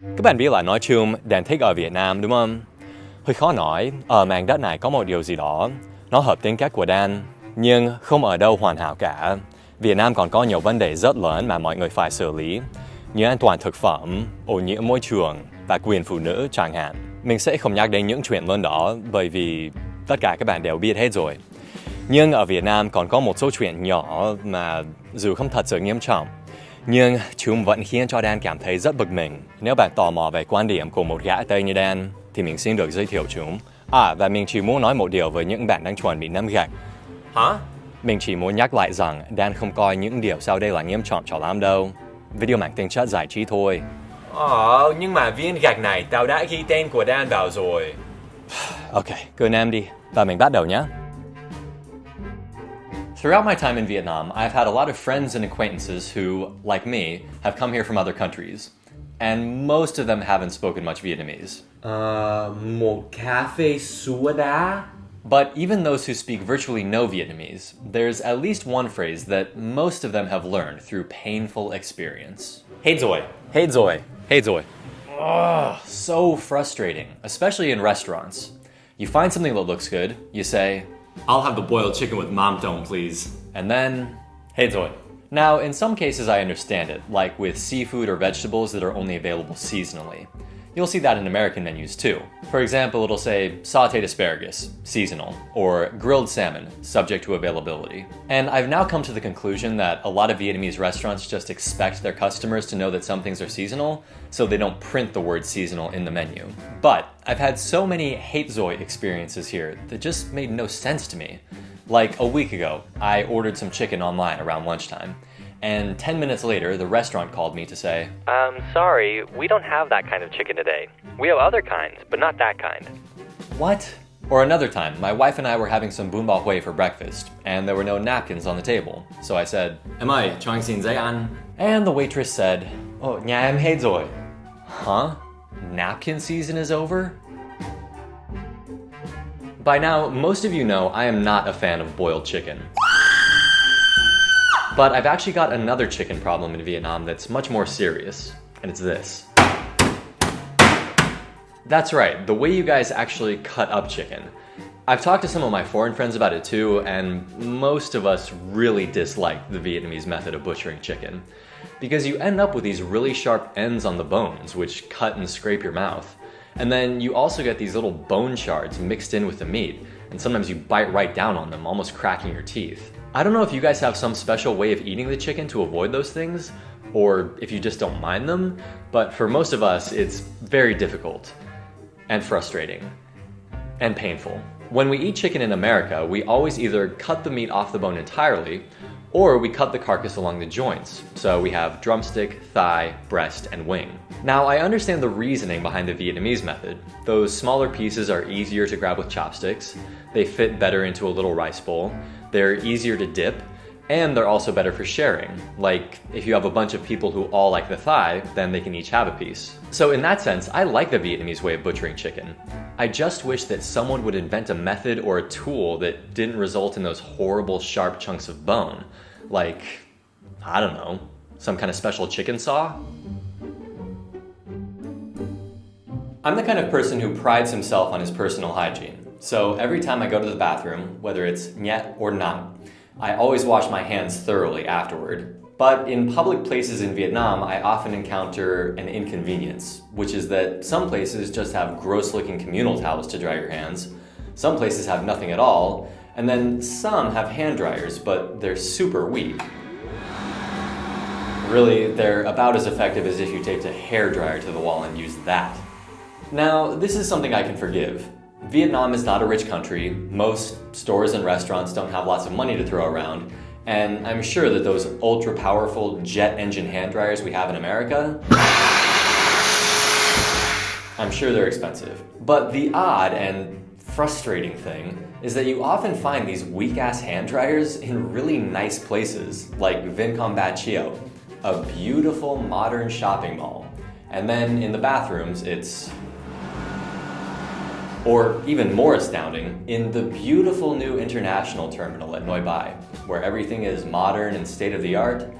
Các bạn biết là nói chung đàn thích ở Việt Nam đúng không? Hơi khó nói, ở mảnh đất này có một điều gì đó, nó hợp tính cách của Dan, nhưng không ở đâu hoàn hảo cả. Việt Nam còn có nhiều vấn đề rất lớn mà mọi người phải xử lý, như an toàn thực phẩm, ô nhiễm môi trường và quyền phụ nữ chẳng hạn. Mình sẽ không nhắc đến những chuyện lớn đó bởi vì tất cả các bạn đều biết hết rồi. Nhưng ở Việt Nam còn có một số chuyện nhỏ mà dù không thật sự nghiêm trọng, nhưng chúng vẫn khiến cho Dan cảm thấy rất bực mình. Nếu bạn tò mò về quan điểm của một gã Tây như Dan, thì mình xin được giới thiệu chúng. Và mình chỉ muốn nói một điều với những bạn đang chuẩn bị ném gạch. Hả? Mình chỉ muốn nhắc lại rằng Dan không coi những điều sau đây là nghiêm trọng cho lắm đâu. Video mang tính chất giải trí thôi. Nhưng mà viên gạch này tao đã ghi tên của Dan vào rồi. Ok, cứ ném đi. Và mình bắt đầu nhé. Throughout my time in Vietnam, I've had a lot of friends and acquaintances who, like me, have come here from other countries. And most of them haven't spoken much Vietnamese. Một cà phê soda? But even those who speak virtually no Vietnamese, there's at least one phrase that most of them have learned through painful experience. Hết rồi. Hết rồi. Hết rồi. So frustrating, especially in restaurants. You find something that looks good, you say, I'll have the boiled chicken with mom tone, please. And then, hết rồi. Now, in some cases I understand it, like with seafood or vegetables that are only available seasonally. You'll see that in American menus too. For example, it'll say sauteed asparagus, seasonal, or grilled salmon, subject to availability. And I've now come to the conclusion that a lot of Vietnamese restaurants just expect their customers to know that some things are seasonal, so they don't print the word seasonal in the menu. But I've had so many hate Zoe experiences here that just made no sense to me. Like a week ago, I ordered some chicken online around lunchtime. And 10 minutes later, the restaurant called me to say, Sorry, we don't have that kind of chicken today. We have other kinds, but not that kind. What? Or another time, my wife and I were having some bún bò Huế for breakfast, and there were no napkins on the table. So I said, Am I cho anh xin giấy ăn? And the waitress said, nhà em hết rồi. Huh? Napkin season is over? By now, most of you know I am not a fan of boiled chicken. But I've actually got another chicken problem in Vietnam that's much more serious, and it's this. That's right, the way you guys actually cut up chicken. I've talked to some of my foreign friends about it too, and most of us really dislike the Vietnamese method of butchering chicken. Because you end up with these really sharp ends on the bones, which cut and scrape your mouth. And then you also get these little bone shards mixed in with the meat, and sometimes you bite right down on them, almost cracking your teeth. I don't know if you guys have some special way of eating the chicken to avoid those things, or if you just don't mind them, but for most of us, it's very difficult, and frustrating, and painful. When we eat chicken in America, we always either cut the meat off the bone entirely, or we cut the carcass along the joints. So we have drumstick, thigh, breast, and wing. Now, I understand the reasoning behind the Vietnamese method. Those smaller pieces are easier to grab with chopsticks, they fit better into a little rice bowl, they're easier to dip, and they're also better for sharing. Like, if you have a bunch of people who all like the thigh, then they can each have a piece. So in that sense, I like the Vietnamese way of butchering chicken. I just wish that someone would invent a method or a tool that didn't result in those horrible sharp chunks of bone. Like, I don't know, some kind of special chicken saw? I'm the kind of person who prides himself on his personal hygiene. So every time I go to the bathroom, whether it's nhét or not, I always wash my hands thoroughly afterward. But in public places in Vietnam, I often encounter an inconvenience, which is that some places just have gross-looking communal towels to dry your hands, some places have nothing at all, and then some have hand dryers, but they're super weak. Really, they're about as effective as if you taped a hairdryer to the wall and used that. Now, this is something I can forgive. Vietnam is not a rich country, most stores and restaurants don't have lots of money to throw around, and I'm sure that those ultra-powerful jet engine hand dryers we have in America, I'm sure they're expensive. But the odd and frustrating thing is that you often find these weak-ass hand dryers in really nice places, like Vincom Ba Chio, a beautiful modern shopping mall. And then in the bathrooms, it's... Or even more astounding, in the beautiful new international terminal at Noi Bai, where everything is modern and state-of-the-art,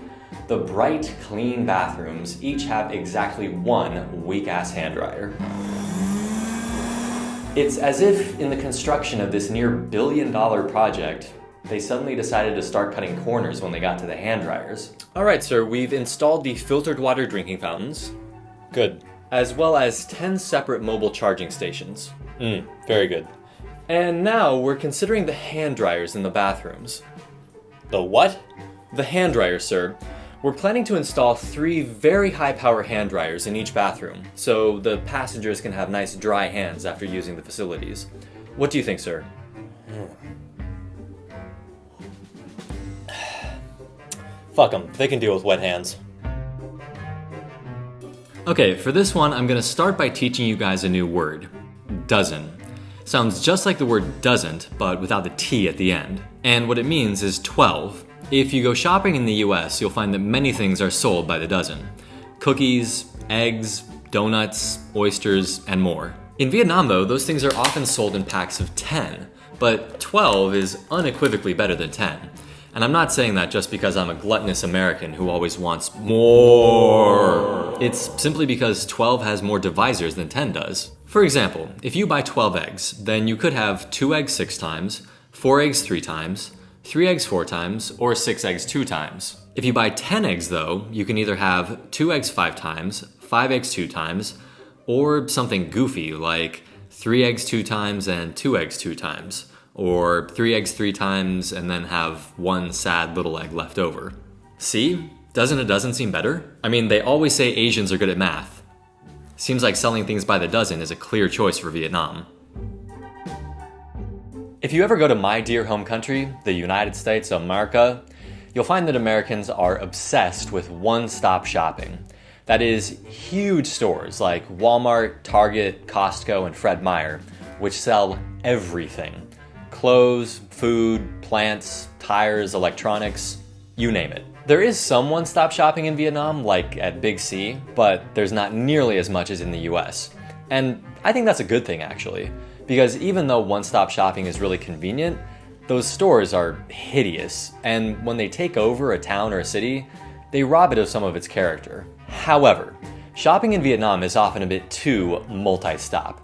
The bright, clean bathrooms each have exactly one weak-ass hand dryer. It's as if in the construction of this near billion-dollar project, they suddenly decided to start cutting corners when they got to the hand dryers. Alright, sir, we've installed the filtered water drinking fountains. Good. As well as 10 separate mobile charging stations. Very good. And now we're considering the hand dryers in the bathrooms. The what? The hand dryers, sir. We're planning to install 3 very high-power hand dryers in each bathroom, so the passengers can have nice dry hands after using the facilities. What do you think, sir? Fuck them, they can deal with wet hands. Okay, for this one, I'm gonna start by teaching you guys a new word. Dozen. Sounds just like the word doesn't, but without the T at the end. And what it means is 12. If you go shopping in the US, you'll find that many things are sold by the dozen. Cookies, eggs, donuts, oysters, and more. In Vietnam though, those things are often sold in packs of 10, but 12 is unequivocally better than 10. And I'm not saying that just because I'm a gluttonous American who always wants more. It's simply because 12 has more divisors than 10 does. For example, if you buy 12 eggs, then you could have 2 eggs 6 times, 4 eggs 3 times, 3 eggs 4 times, or 6 eggs 2 times. If you buy 10 eggs though, you can either have 2 eggs 5 times, 5 eggs 2 times, or something goofy like 3 eggs 2 times and 2 eggs 2 times. Or 3 eggs 3 times and then have 1 sad little egg left over. See? Doesn't a dozen seem better? I mean, they always say Asians are good at math. Seems like selling things by the dozen is a clear choice for Vietnam. If you ever go to my dear home country, the United States of America, you'll find that Americans are obsessed with one-stop shopping. That is, huge stores like Walmart, Target, Costco, and Fred Meyer, which sell everything. Clothes, food, plants, tires, electronics, you name it. There is some one-stop shopping in Vietnam, like at Big C, but there's not nearly as much as in the US. And I think that's a good thing, actually, because even though one-stop shopping is really convenient, those stores are hideous, and when they take over a town or a city, they rob it of some of its character. However, shopping in Vietnam is often a bit too multi-stop.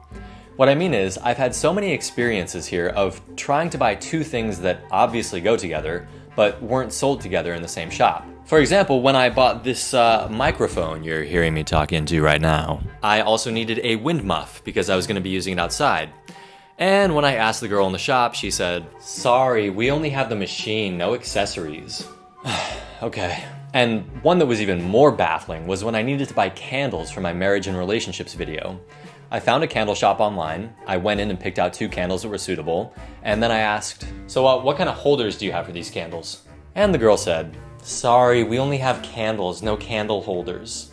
What I mean is, I've had so many experiences here of trying to buy 2 things that obviously go together, but weren't sold together in the same shop. For example, when I bought this microphone you're hearing me talk into right now, I also needed a wind muff because I was going to be using it outside. And when I asked the girl in the shop, she said, "Sorry, we only have the machine, no accessories." Okay. And one that was even more baffling was when I needed to buy candles for my marriage and relationships video. I found a candle shop online, I went in and picked out 2 candles that were suitable, and then I asked, "So what kind of holders do you have for these candles?" And the girl said, "Sorry, we only have candles, no candle holders."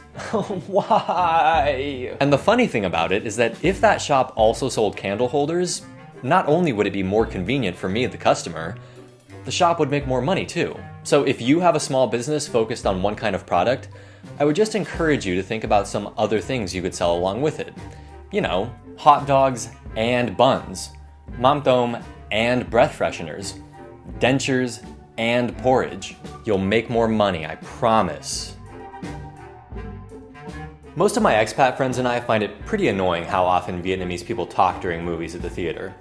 Why? And the funny thing about it is that if that shop also sold candle holders, not only would it be more convenient for me, the customer, the shop would make more money too. So if you have a small business focused on one kind of product, I would just encourage you to think about some other things you could sell along with it. You know, hot dogs and buns, mam tom and breath fresheners, dentures and porridge. You'll make more money, I promise. Most of my expat friends and I find it pretty annoying how often Vietnamese people talk during movies at the theater.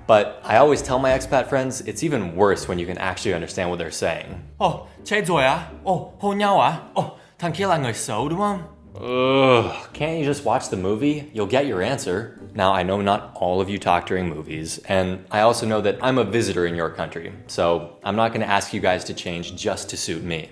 But I always tell my expat friends it's even worse when you can actually understand what they're saying. Ồ, chết rồi à? Ồ, hôn nhau à? Ồ, thằng kia là người xấu đúng không? Ugh, can't you just watch the movie? You'll get your answer. Now, I know not all of you talk during movies, and I also know that I'm a visitor in your country, so I'm not going to ask you guys to change just to suit me.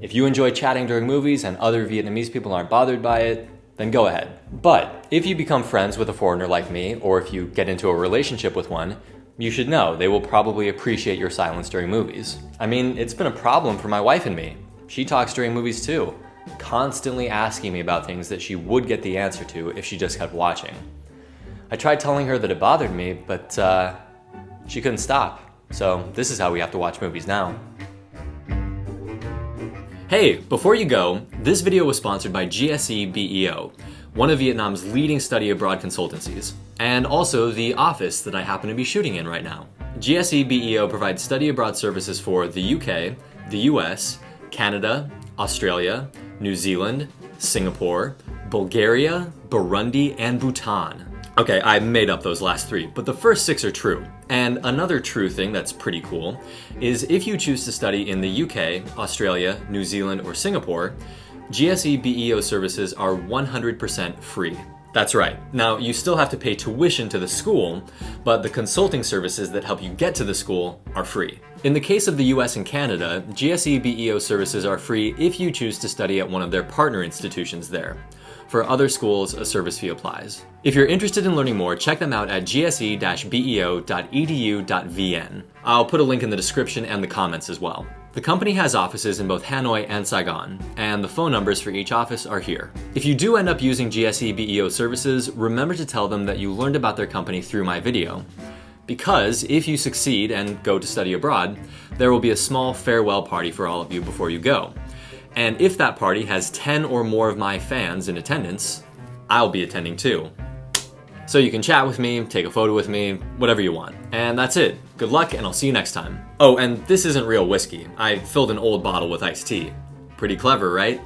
If you enjoy chatting during movies and other Vietnamese people aren't bothered by it, then go ahead. But if you become friends with a foreigner like me, or if you get into a relationship with one, you should know they will probably appreciate your silence during movies. I mean, it's been a problem for my wife and me. She talks during movies too, constantly asking me about things that she would get the answer to if she just kept watching. I tried telling her that it bothered me, but she couldn't stop. So this is how we have to watch movies now. Hey, before you go, this video was sponsored by GSE BEO, one of Vietnam's leading study abroad consultancies, and also the office that I happen to be shooting in right now. GSE BEO provides study abroad services for the UK, the US, Canada, Australia, New Zealand, Singapore, Bulgaria, Burundi, and Bhutan. Okay, I made up those last 3, but the first 6 are true. And another true thing that's pretty cool is if you choose to study in the UK, Australia, New Zealand, or Singapore, GSE BEO services are 100% free. That's right. Now, you still have to pay tuition to the school, but the consulting services that help you get to the school are free. In the case of the US and Canada, GSE BEO services are free if you choose to study at one of their partner institutions there. For other schools, a service fee applies. If you're interested in learning more, check them out at gse-beo.edu.vn. I'll put a link in the description and the comments as well. The company has offices in both Hanoi and Saigon, and the phone numbers for each office are here. If you do end up using GSE BEO services, remember to tell them that you learned about their company through my video. Because if you succeed and go to study abroad, there will be a small farewell party for all of you before you go. And if that party has 10 or more of my fans in attendance, I'll be attending too. So you can chat with me, take a photo with me, whatever you want. And that's it. Good luck, and I'll see you next time. Oh, and this isn't real whiskey. I filled an old bottle with iced tea. Pretty clever, right?